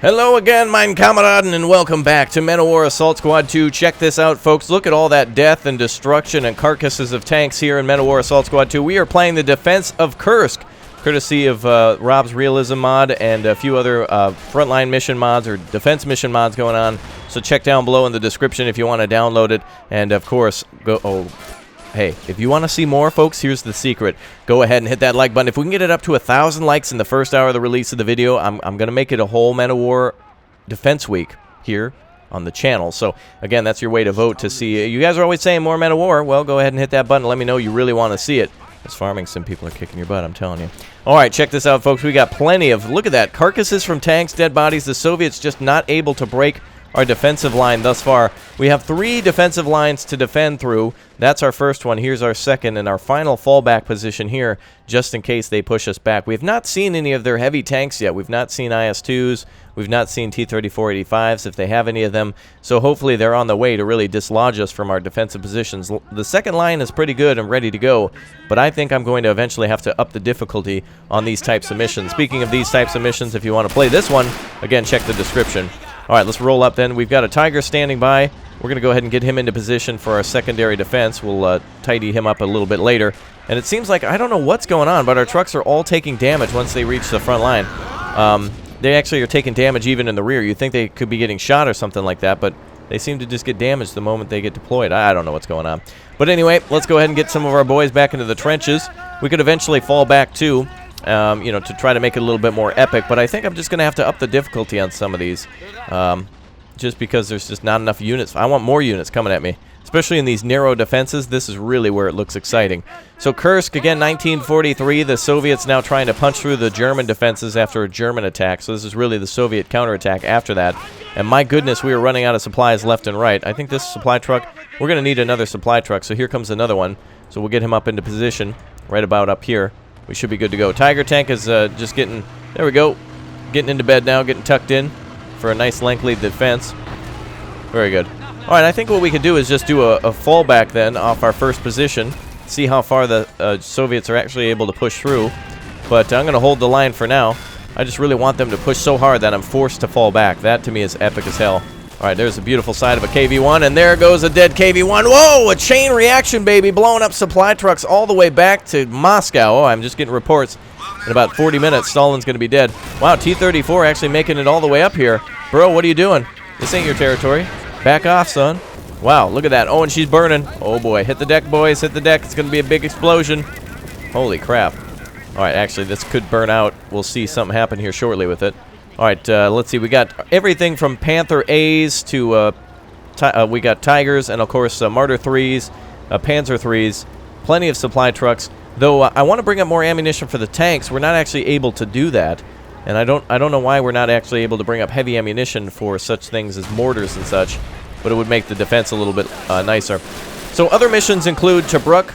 Hello again, mein Kameraden, and welcome back to Men of War Assault Squad 2. Check this out, folks. Look at all that death and destruction and carcasses of tanks here in Men of War Assault Squad 2. We are playing the defense of Kursk, courtesy of RobZ Realism mod and a few other frontline mission mods or defense mission mods going on. So check down below in the description if you want to download it. And, of course, hey, if you want to see more, folks, here's the secret. Go ahead and hit that like button. If we can get it up to 1,000 likes in the first hour of the release of the video, I'm going to make it a whole Men of War Defense Week here on the channel. So, again, that's your way to vote to see. You guys are always saying more Men of War. Well, go ahead and hit that button. Let me know you really want to see it. This farming sim people are kicking your butt, I'm telling you. All right, check this out, folks. We got plenty of, look at that, carcasses from tanks, dead bodies. The Soviets just not able to break our defensive line thus far. We have 3 defensive lines to defend through. That's our first one. Here's our second and our final fallback position here, just in case they push us back. We have not seen any of their heavy tanks yet. We've not seen IS-2s. We've not seen T-3485s, if they have any of them. So hopefully they're on the way to really dislodge us from our defensive positions. The second line is pretty good and ready to go, but I think I'm going to eventually have to up the difficulty on these types of missions. Speaking of these types of missions, if you want to play this one, again, check the description. All right, let's roll up then. We've got a Tiger standing by. We're going to go ahead and get him into position for our secondary defense. We'll tidy him up a little bit later. And it seems like, I don't know what's going on, but our trucks are all taking damage once they reach the front line. They actually are taking damage even in the rear. You'd think they could be getting shot or something like that, but they seem to just get damaged the moment they get deployed. I don't know what's going on. But anyway, let's go ahead and get some of our boys back into the trenches. We could eventually fall back too. You know, to try to make it a little bit more epic, but I think I'm just going to have to up the difficulty on some of these, just because there's just not enough units. I want more units coming at me, especially in these narrow defenses. This is really where it looks exciting. So Kursk, again, 1943, the Soviets now trying to punch through the German defenses after a German attack, so this is really the Soviet counterattack after that. And my goodness, we are running out of supplies left and right. I think this supply truck, we're going to need another supply truck, so here comes another one. So we'll get him up into position right about up here. We should be good to go. Tiger tank is just getting, there we go, getting into bed now, getting tucked in for a nice lengthy defense. Very good. All right, I think what we can do is just do a fallback then off our first position, see how far the Soviets are actually able to push through. But I'm going to hold the line for now. I just really want them to push so hard that I'm forced to fall back. That to me is epic as hell. All right, there's a beautiful side of a KV-1, and there goes a dead KV-1. Whoa, a chain reaction, baby, blowing up supply trucks all the way back to Moscow. Oh, I'm just getting reports. In about 40 minutes, Stalin's going to be dead. Wow, T-34 actually making it all the way up here. Bro, what are you doing? This ain't your territory. Back off, son. Wow, look at that. Oh, and she's burning. Oh, boy. Hit the deck, boys. Hit the deck. It's going to be a big explosion. Holy crap. All right, actually, this could burn out. We'll see something happen here shortly with it. All right, let's see. We got everything from Panther A's to we got Tigers and, of course, Martyr 3s, Panzer 3s, plenty of supply trucks. Though I want to bring up more ammunition for the tanks. We're not actually able to do that, and I don't know why we're not actually able to bring up heavy ammunition for such things as mortars and such. But it would make the defense a little bit nicer. So other missions include Tobruk,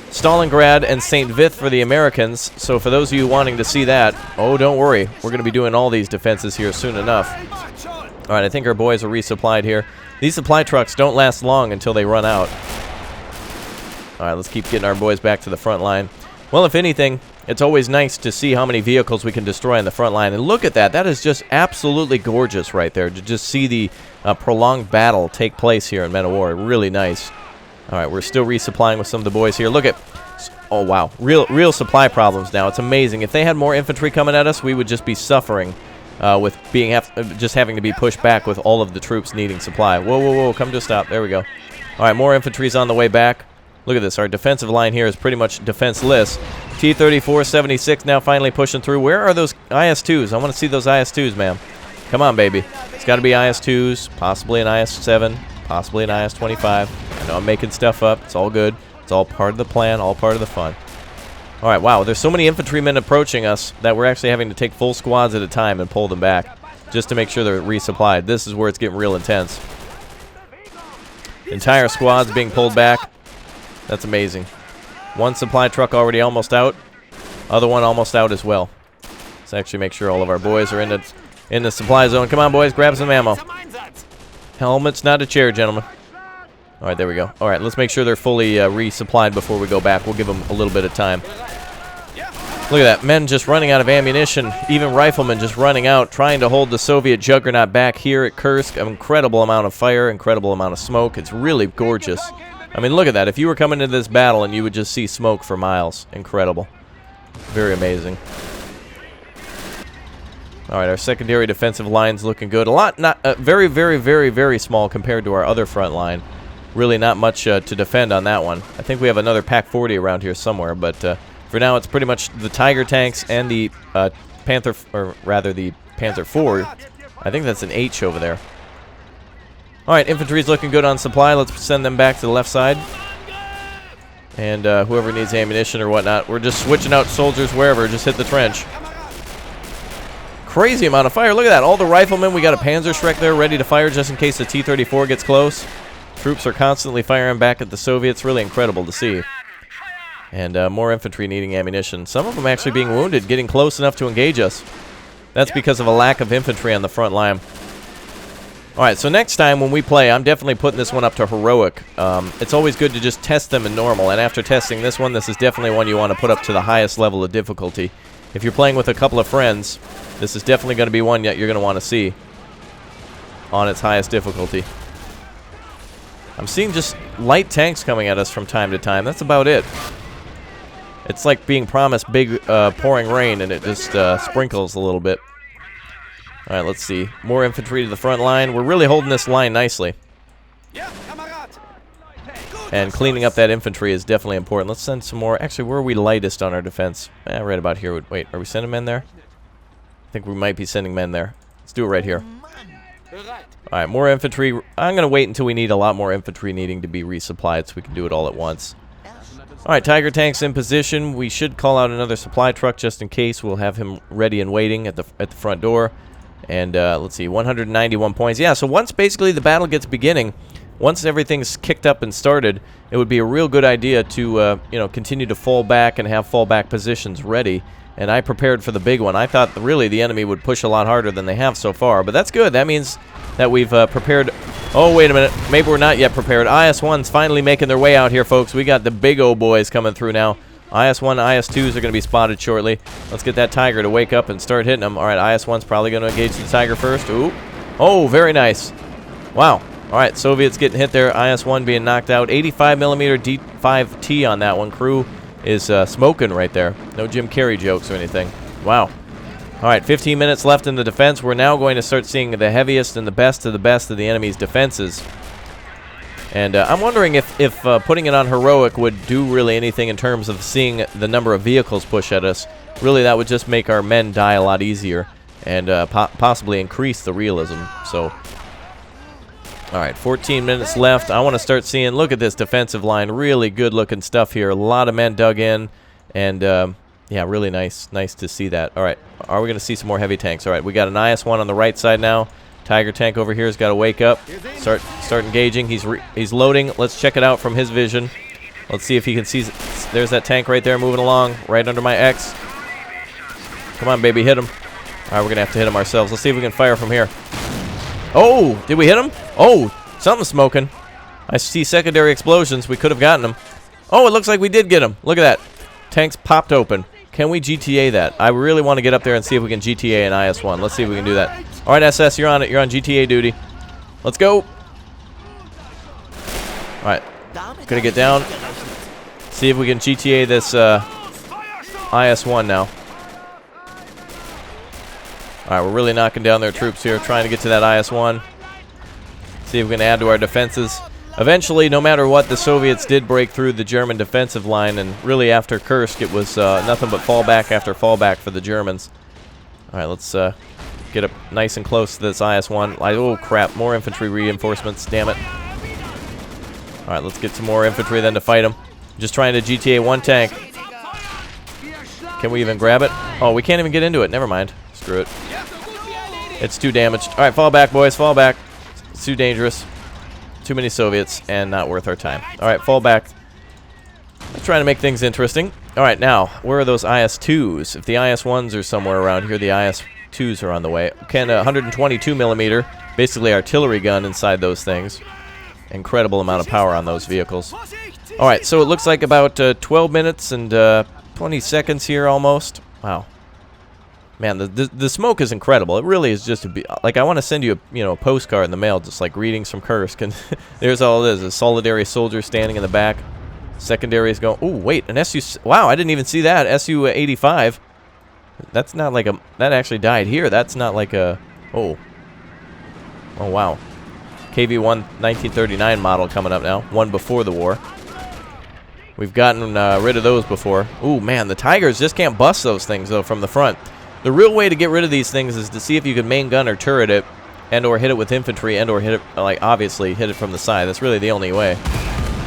Stalingrad, and St. Vith for the Americans. So for those of you wanting to see that, oh, don't worry. We're going to be doing all these defenses here soon enough. All right, I think our boys are resupplied here. These supply trucks don't last long until they run out. All right, let's keep getting our boys back to the front line. Well, if anything, it's always nice to see how many vehicles we can destroy on the front line. And look at that. That is just absolutely gorgeous right there, to just see the prolonged battle take place here in Men of War. Really nice. All right, we're still resupplying with some of the boys here. Look at, oh wow, real supply problems now. It's amazing. If they had more infantry coming at us, we would just be suffering with just having to be pushed back with all of the troops needing supply. Whoa, whoa, whoa, come to a stop. There we go. All right, more infantry's on the way back. Look at this. Our defensive line here is pretty much defenseless. T-34, 76 now finally pushing through. Where are those IS-2s? I want to see those IS-2s, ma'am. Come on, baby. It's got to be IS-2s, possibly an IS-7, possibly an IS-25. I know I'm making stuff up. It's all good. It's all part of the plan, all part of the fun. All right, wow. There's so many infantrymen approaching us that we're actually having to take full squads at a time and pull them back just to make sure they're resupplied. This is where it's getting real intense. Entire squads being pulled back. That's amazing. One supply truck already almost out. Other one almost out as well. Let's actually make sure all of our boys are in the supply zone. Come on, boys, grab some ammo. Helmet's not a chair, gentlemen. All right, there we go. All right, let's make sure they're fully resupplied before we go back. We'll give them a little bit of time. Look at that. Men just running out of ammunition. Even riflemen just running out, trying to hold the Soviet juggernaut back here at Kursk. An incredible amount of fire, incredible amount of smoke. It's really gorgeous. I mean, look at that. If you were coming into this battle and you would just see smoke for miles. Incredible. Very amazing. All right, our secondary defensive line's looking good. A lot, not very, very, very, very small compared to our other front line. Really not much to defend on that one. I think we have another Pac-40 around here somewhere, but for now it's pretty much the Tiger tanks and the Panther, or rather the Panther 4. I think that's an H over there. All right, infantry's looking good on supply. Let's send them back to the left side. And whoever needs ammunition or whatnot, we're just switching out soldiers wherever. Just hit the trench. Crazy amount of fire. Look at that. All the riflemen. We got a Panzerschreck there ready to fire just in case the T-34 gets close. Troops are constantly firing back at the Soviets. Really incredible to see. And more infantry needing ammunition. Some of them actually being wounded, getting close enough to engage us. That's because of a lack of infantry on the front line. Alright, so next time when we play, I'm definitely putting this one up to heroic. It's always good to just test them in normal. And after testing this one, this is definitely one you want to put up to the highest level of difficulty. If you're playing with a couple of friends, this is definitely going to be one that you're going to want to see on its highest difficulty. I'm seeing just light tanks coming at us from time to time. That's about it. It's like being promised big pouring rain, and it just sprinkles a little bit. All right, let's see. More infantry to the front line. We're really holding this line nicely. And cleaning up that infantry is definitely important. Let's send some more. Actually, where are we lightest on our defense? Right about here. Wait, are we sending men there? I think we might be sending men there. Let's do it right here. All right, more infantry. I'm going to wait until we need a lot more infantry needing to be resupplied so we can do it all at once. All right, Tiger tanks in position. We should call out another supply truck just in case. We'll have him ready and waiting at the front door. And let's see, 191 points. Yeah, so once basically the battle gets beginning, once everything's kicked up and started, it would be a real good idea to you know, continue to fall back and have fallback positions ready. And I prepared for the big one. I thought really the enemy would push a lot harder than they have so far, but that's good. That means that we've prepared. Oh, wait a minute. Maybe we're not yet prepared. IS-1's finally making their way out here, folks. We got the big O boys coming through now. IS-1, IS-2s are going to be spotted shortly. Let's get that Tiger to wake up and start hitting them. All right, IS-1's probably going to engage the Tiger first. Ooh. Oh, very nice. Wow. All right, Soviets getting hit there. IS-1 being knocked out. 85mm D5T on that one. Crew is smoking right there. No Jim Carrey jokes or anything. Wow. All right, 15 minutes left in the defense. We're now going to start seeing the heaviest and the best of the enemy's defenses. And I'm wondering if putting it on heroic would do really anything in terms of seeing the number of vehicles push at us. Really, that would just make our men die a lot easier and possibly increase the realism. So, all right, 14 minutes left. I want to start seeing, look at this defensive line. Really good-looking stuff here. A lot of men dug in, and yeah, really nice to see that. All right, are we going to see some more heavy tanks? All right, we got an IS-1 on the right side now. Tiger tank over here has got to wake up, start engaging. He's loading. Let's check it out from his vision. Let's see if he can see. There's that tank right there moving along, right under my X. Come on, baby, hit him. All right, we're going to have to hit him ourselves. Let's see if we can fire from here. Oh, did we hit him? Oh, something's smoking. I see secondary explosions. We could have gotten him. Oh, it looks like we did get him. Look at that. Tanks popped open. Can we GTA that? I really want to get up there and see if we can GTA an IS-1. Let's see if we can do that. All right, SS, you're on it. You're on GTA duty. Let's go. All right. Gonna get down. See if we can GTA this IS-1 now. All right, we're really knocking down their troops here, trying to get to that IS-1. See if we can add to our defenses. Eventually, no matter what, the Soviets did break through the German defensive line, and really after Kursk, it was nothing but fallback after fallback for the Germans. All right, let's get up nice and close to this IS-1. Oh, crap, more infantry reinforcements, damn it. All right, let's get some more infantry then to fight them. Just trying to GTA one tank. Can we even grab it? Oh, we can't even get into it. Never mind. Screw it. It's too damaged. All right, fall back, boys, fall back. It's too dangerous. Too many Soviets, and not worth our time. All right, fall back. Let's try to make things interesting. All right, now, where are those IS-2s? If the IS-1s are somewhere around here, the IS-2s are on the way. Can a 122mm, basically artillery gun inside those things. Incredible amount of power on those vehicles. All right, so it looks like about 12 minutes and 20 seconds here almost. Wow. Man, the smoke is incredible. It really is just like, I want to send you a postcard in the mail, just like greetings from Kursk, and there's all it is. A solitary soldier standing in the back. Secondary is going. Oh wait, an SU. Wow, I didn't even see that. SU-85. That's not like a. That actually died here. That's not like a. Oh. Oh wow. KV-1 1939 model coming up now. One before the war. We've gotten rid of those before. Ooh man, the Tigers just can't bust those things though from the front. The real way to get rid of these things is to see if you can main gun or turret it, and or hit it with infantry, and or hit it, like, obviously hit it from the side. That's really the only way.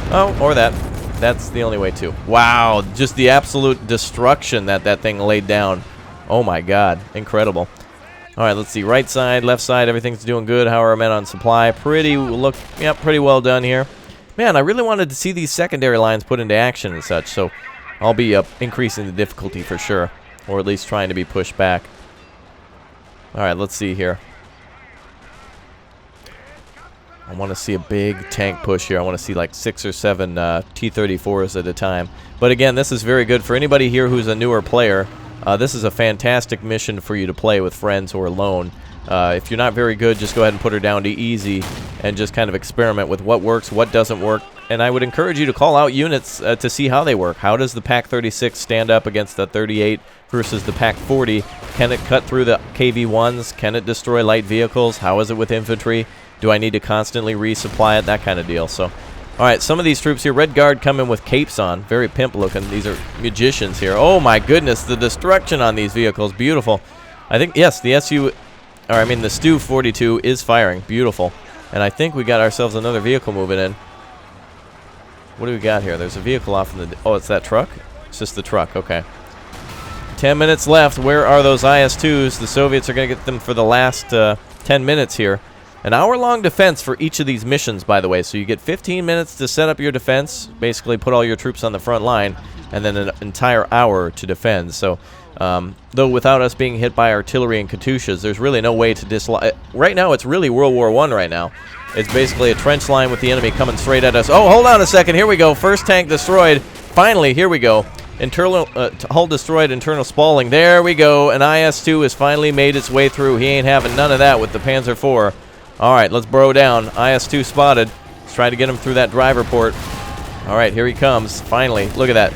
Oh, or that. That's the only way too. Wow, just the absolute destruction that thing laid down. Oh my god, incredible. All right, let's see. Right side, left side, everything's doing good. How are our men on supply? Pretty well done here. Man, I really wanted to see these secondary lines put into action and such, so I'll be increasing the difficulty for sure. Or at least trying to be pushed back. Alright, let's see here. I want to see a big tank push here. I want to see like 6 or 7 T-34s at a time. But again, this is very good for anybody here who's a newer player. This is a fantastic mission for you to play with friends or alone. If you're not very good, just go ahead and put her down to easy and just kind of experiment with what works, what doesn't work. And I would encourage you to call out units to see how they work. How does the PaK-36 stand up against the 38 versus the PaK-40? Can it cut through the KV-1s? Can it destroy light vehicles? How is it with infantry? Do I need to constantly resupply it? That kind of deal. So, all right, some of these troops here. Red Guard come in with capes on. Very pimp looking. These are magicians here. Oh my goodness, the destruction on these vehicles. Beautiful. I think, yes, the the Stu-42 is firing. Beautiful. And I think we got ourselves another vehicle moving in. What do we got here? There's a vehicle off in the... Oh, it's that truck? It's just the truck. Okay. 10 minutes left. Where are those IS-2s? The Soviets are going to get them for the last 10 minutes here. An hour-long defense for each of these missions, by the way. So you get 15 minutes to set up your defense, basically put all your troops on the front line, and then an entire hour to defend. So, though without us being hit by artillery and Katyushas, there's really no way to dislodge... Right now, it's really World War I right now. It's basically a trench line with the enemy coming straight at us. Oh, hold on a second. Here we go. First tank destroyed. Finally, here we go. Internal hull destroyed, internal spalling. There we go. An IS-2 has finally made its way through. He ain't having none of that with the Panzer IV. All right, let's bro down. IS-2 spotted. Let's try to get him through that driver port. All right, here he comes. Finally. Look at that.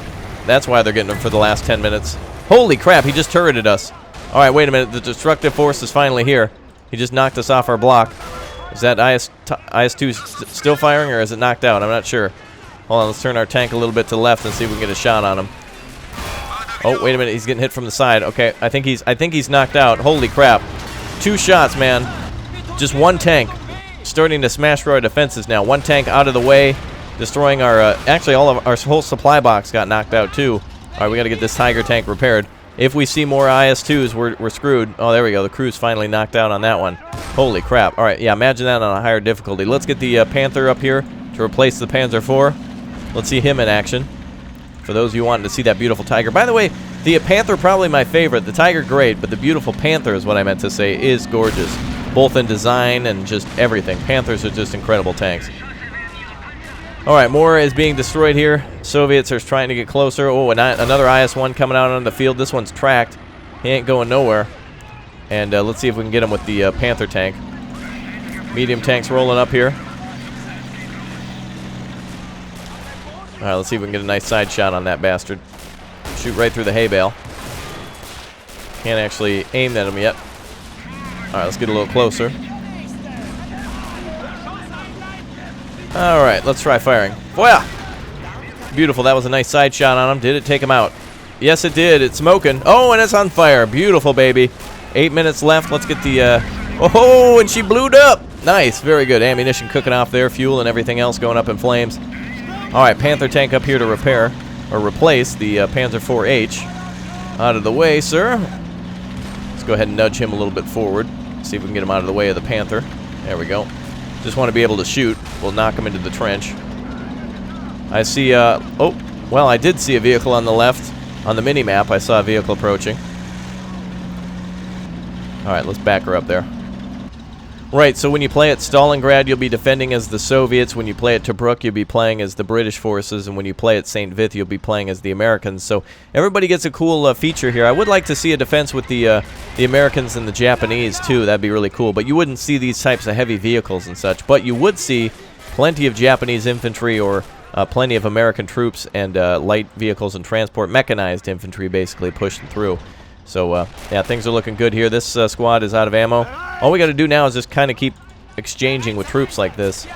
That's why they're getting him for the last 10 minutes. Holy crap, he just turreted us. All right, wait a minute. The destructive force is finally here. He just knocked us off our block. Is that IS-2 still firing, or is it knocked out? I'm not sure. Hold on, let's turn our tank a little bit to the left and see if we can get a shot on him. Oh, wait a minute, he's getting hit from the side. Okay, I think he's knocked out. Holy crap. 2 shots, man. Just one tank. Starting to smash through our defenses now. One tank out of the way, destroying our... actually, all of our whole supply box got knocked out, too. All right, we got to get this Tiger tank repaired. If we see more IS-2s, we're screwed. Oh, there we go. The crew's finally knocked out on that one. Holy crap. All right, yeah, imagine that on a higher difficulty. Let's get the Panther up here to replace the Panzer IV. Let's see him in action. For those of you wanting to see that beautiful Tiger. By the way, the Panther probably my favorite. The Tiger, great, but the beautiful Panther is what I meant to say, is gorgeous. Both in design and just everything. Panthers are just incredible tanks. All right, more is being destroyed here. Soviets are trying to get closer. Oh, and another IS-1 coming out on the field. This one's tracked. He ain't going nowhere. And let's see if we can get him with the Panther tank. Medium tanks rolling up here. All right, let's see if we can get a nice side shot on that bastard. Shoot right through the hay bale. Can't actually aim at him yet. All right, let's get a little closer. All right, let's try firing. Voila! Beautiful. That was a nice side shot on him. Did it take him out? Yes, it did. It's smoking. Oh, and it's on fire. Beautiful, baby. 8 minutes left. Let's get the... Oh, and she blew up. Nice. Very good. Ammunition cooking off there. Fuel and everything else going up in flames. All right, Panther tank up here to repair or replace the Panzer IV-H. Out of the way, sir. Let's go ahead and nudge him a little bit forward. See if we can get him out of the way of the Panther. There we go. Just want to be able to shoot. We'll knock him into the trench. I see, oh, well, I did see a vehicle on the left. On the mini-map, I saw a vehicle approaching. All right, let's back her up there. Right, so when you play at Stalingrad, you'll be defending as the Soviets. When you play at Tobruk, you'll be playing as the British forces. And when you play at St. Vith, you'll be playing as the Americans. So everybody gets a cool feature here. I would like to see a defense with the Americans and the Japanese, too. That'd be really cool. But you wouldn't see these types of heavy vehicles and such. But you would see plenty of Japanese infantry or plenty of American troops and light vehicles and transport, mechanized infantry, basically, pushing through. So, yeah, things are looking good here. This squad is out of ammo. All we got to do now is just kind of keep exchanging with troops like this,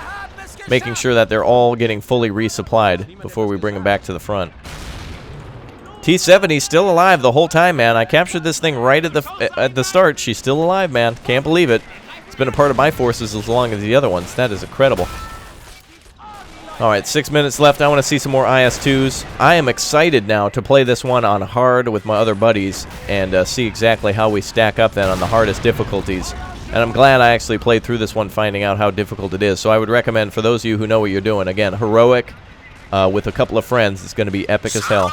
making sure that they're all getting fully resupplied before we bring them back to the front. T-70 still alive the whole time, man. I captured this thing right at the start. She's still alive, man. Can't believe it. It's been a part of my forces as long as the other ones. That is incredible. All right, 6 minutes left. I want to see some more IS-2s. I am excited now to play this one on hard with my other buddies and see exactly how we stack up then on the hardest difficulties. And I'm glad I actually played through this one, finding out how difficult it is. So I would recommend, for those of you who know what you're doing, again, heroic with a couple of friends. It's going to be epic as hell.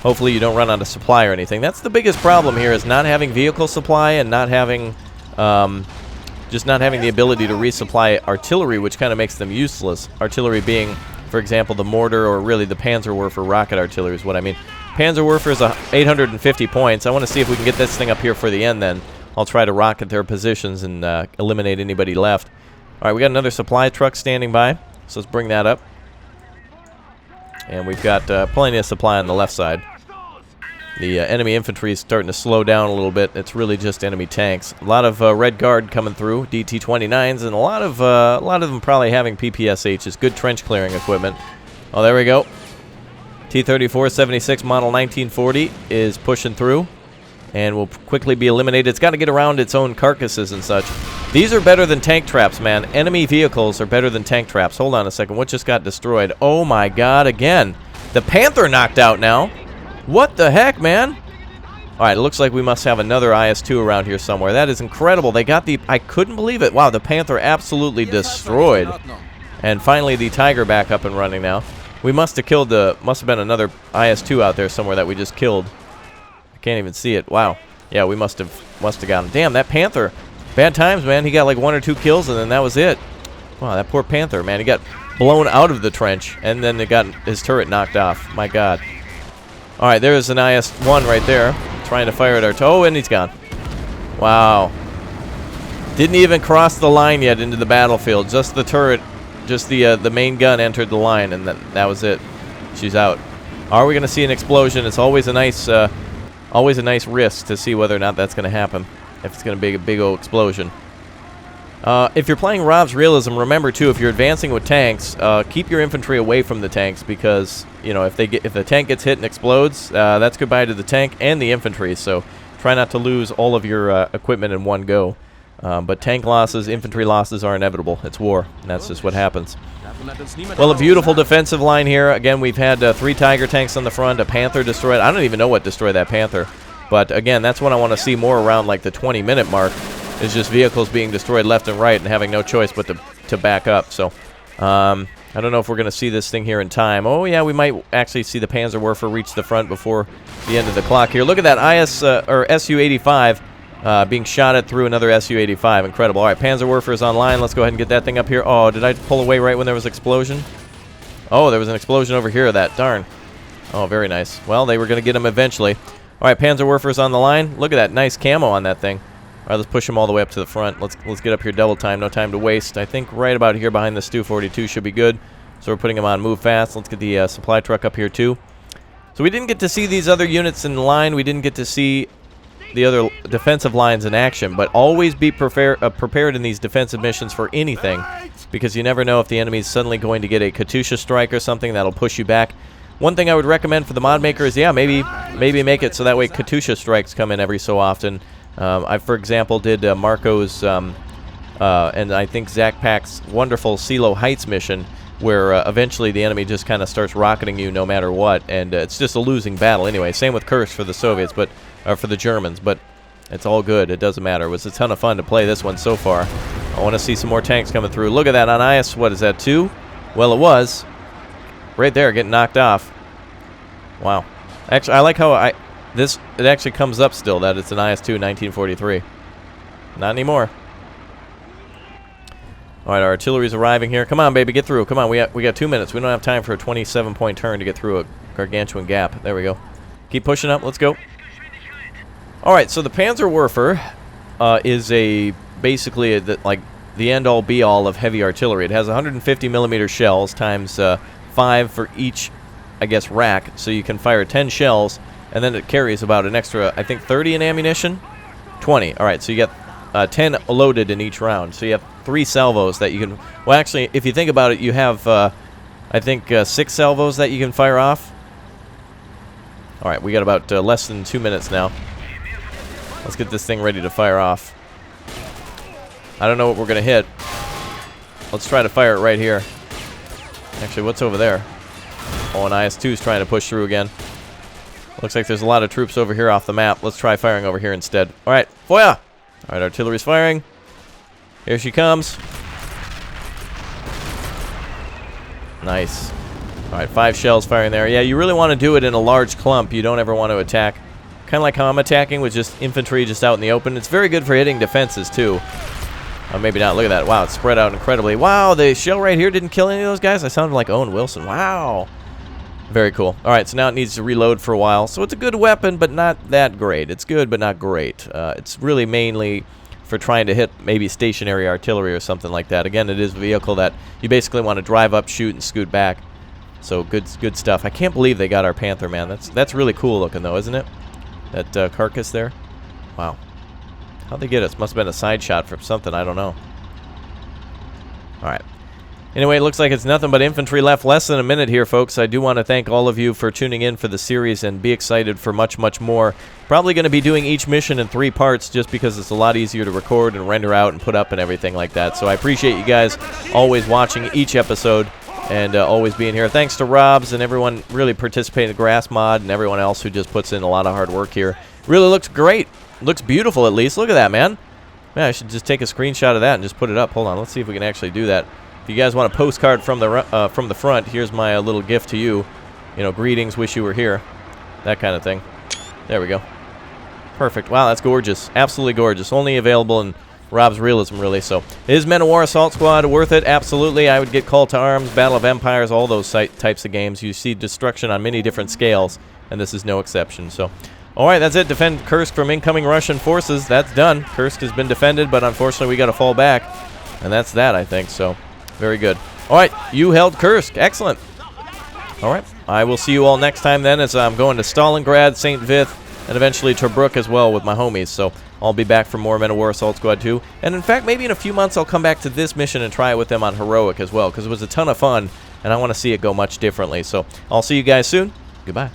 Hopefully you don't run out of supply or anything. That's the biggest problem here, is not having vehicle supply and not having... just not having the ability to resupply artillery, which kind of makes them useless. Artillery being, for example, the mortar or really the Panzerwerfer rocket artillery is what I mean. Panzerwerfer is 850 points. I want to see if we can get this thing up here for the end then. I'll try to rocket their positions and eliminate anybody left. All right, we got another supply truck standing by, so let's bring that up. And we've got plenty of supply on the left side. The enemy infantry is starting to slow down a little bit. It's really just enemy tanks. A lot of Red Guard coming through, DT-29s, and a lot of them probably having PPSHs, good trench clearing equipment. Oh, there we go. T-34-76 model 1940 is pushing through, and will quickly be eliminated. It's got to get around its own carcasses and such. These are better than tank traps, man. Enemy vehicles are better than tank traps. Hold on a second. What just got destroyed? Oh my God! Again, the Panther knocked out now. What the heck, man? Alright, it looks like we must have another IS-2 around here somewhere. That is incredible. They got the... I couldn't believe it. Wow, the Panther absolutely destroyed. And finally, the Tiger back up and running now. We must have killed the... Must have been another IS-2 out there somewhere that we just killed. I can't even see it. Wow. Yeah, we must have got him. Damn, that Panther. Bad times, man. He got like 1 or 2 kills, and then that was it. Wow, that poor Panther, man. He got blown out of the trench, and then it got his turret knocked off. My God. Alright, there's an IS-1 right there, trying to fire at our toe, and he's gone. Wow. Didn't even cross the line yet into the battlefield. Just the turret, just the main gun entered the line, and that was it. She's out. Are we going to see an explosion? It's always a nice risk to see whether or not that's going to happen, if it's going to be a big old explosion. If you're playing RobZ Realism, remember too, if you're advancing with tanks, keep your infantry away from the tanks, because you know if the tank gets hit and explodes, that's goodbye to the tank and the infantry. So try not to lose all of your equipment in one go. But tank losses, infantry losses are inevitable. It's war, and that's just what happens. Well, a beautiful defensive line here. Again, we've had 3 Tiger tanks on the front, a Panther destroyed. I don't even know what destroyed that Panther, but again, that's what I want to see more around like the 20-minute mark. It's just vehicles being destroyed left and right and having no choice but to back up. So, I don't know if we're going to see this thing here in time. Oh, yeah, we might actually see the Panzerwerfer reach the front before the end of the clock here. Look at that Su-85 being shot at through another Su-85. Incredible. All right, Panzerwerfer is online. Let's go ahead and get that thing up here. Oh, did I pull away right when there was an explosion? Oh, there was an explosion over here. That darn. Oh, very nice. Well, they were going to get him eventually. All right, Panzerwerfer's on the line. Look at that nice camo on that thing. All right, let's push them all the way up to the front. Let's get up here double time. No time to waste. I think right about here behind the Stu-42 should be good. So we're putting them on move fast. Let's get the supply truck up here too. So we didn't get to see these other units in line. We didn't get to see the other defensive lines in action. But always be prepared in these defensive missions for anything, because you never know if the enemy's suddenly going to get a Katyusha strike or something that'll push you back. One thing I would recommend for the mod maker is, yeah, maybe make it so that way Katyusha strikes come in every so often. I, for example, did Marco's and I think Zach Pack's wonderful Silo Heights mission, where eventually the enemy just kind of starts rocketing you no matter what, and it's just a losing battle anyway. Same with Kursk for the Soviets, but for the Germans, but it's all good. It doesn't matter. It was a ton of fun to play this one so far. I want to see some more tanks coming through. Look at that on IS. What is that, 2? Well, it was. Right there, getting knocked off. Wow. Actually, I like how it actually comes up still that it's an IS-2 1943. Not anymore. All right, our artillery's arriving here. Come on, baby, get through. Come on, we got 2 minutes. We don't have time for a 27-point turn to get through a gargantuan gap. There we go. Keep pushing up. Let's go. All right, so the Panzerwerfer is basically like the end-all, be-all of heavy artillery. It has 150 millimeter shells times 5 for each, I guess, rack. So you can fire 10 shells, and then it carries about an extra, I think, 30 in ammunition. 20. All right, so you get 10 loaded in each round. So you have 3 salvos that you can... Well, actually, if you think about it, you have, I think, 6 salvos that you can fire off. All right, we got about less than 2 minutes now. Let's get this thing ready to fire off. I don't know what we're going to hit. Let's try to fire it right here. Actually, what's over there? Oh, an IS-2 is trying to push through again. Looks like there's a lot of troops over here off the map. Let's try firing over here instead. All right, fire! All right, artillery's firing. Here she comes. Nice. All right, 5 shells firing there. Yeah, you really want to do it in a large clump. You don't ever want to attack. Kind of like how I'm attacking with just infantry just out in the open. It's very good for hitting defenses, too. Maybe not. Look at that. Wow, it's spread out incredibly. Wow, the shell right here didn't kill any of those guys. I sounded like Owen Wilson. Wow. Very cool. All right, so now it needs to reload for a while. So it's a good weapon, but not that great. It's good, but not great. It's really mainly for trying to hit maybe stationary artillery or something like that. Again, it is a vehicle that you basically want to drive up, shoot, and scoot back. So good stuff. I can't believe they got our Panther, man. That's really cool looking, though, isn't it? That carcass there. Wow. How'd they get us? Must have been a side shot from something. I don't know. All right. Anyway, it looks like it's nothing but infantry left. Less than a minute here, folks. I do want to thank all of you for tuning in for the series and be excited for much, much more. Probably going to be doing each mission in 3 parts just because it's a lot easier to record and render out and put up and everything like that. So I appreciate you guys always watching each episode and always being here. Thanks to RobZ and everyone really participating in the grass mod and everyone else who just puts in a lot of hard work here. Really looks great. Looks beautiful, at least. Look at that, man. Man, I should just take a screenshot of that and just put it up. Hold on. Let's see if we can actually do that. If you guys want a postcard from the front, here's my little gift to you. You know, greetings, wish you were here. That kind of thing. There we go. Perfect. Wow, that's gorgeous. Absolutely gorgeous. Only available in RobZ Realism, really. So, is Men of War Assault Squad worth it? Absolutely. I would get Call to Arms, Battle of Empires, all those types of games. You see destruction on many different scales, and this is no exception. So, all right, that's it. Defend Kursk from incoming Russian forces. That's done. Kursk has been defended, but unfortunately we got to fall back. And that's that, I think. So, very good. All right, you held Kursk. Excellent. All right, I will see you all next time then as I'm going to Stalingrad, St. Vith, and eventually Tobruk as well with my homies. So I'll be back for more Men of War Assault Squad 2. And in fact, maybe in a few months I'll come back to this mission and try it with them on Heroic as well because it was a ton of fun, and I want to see it go much differently. So I'll see you guys soon. Goodbye.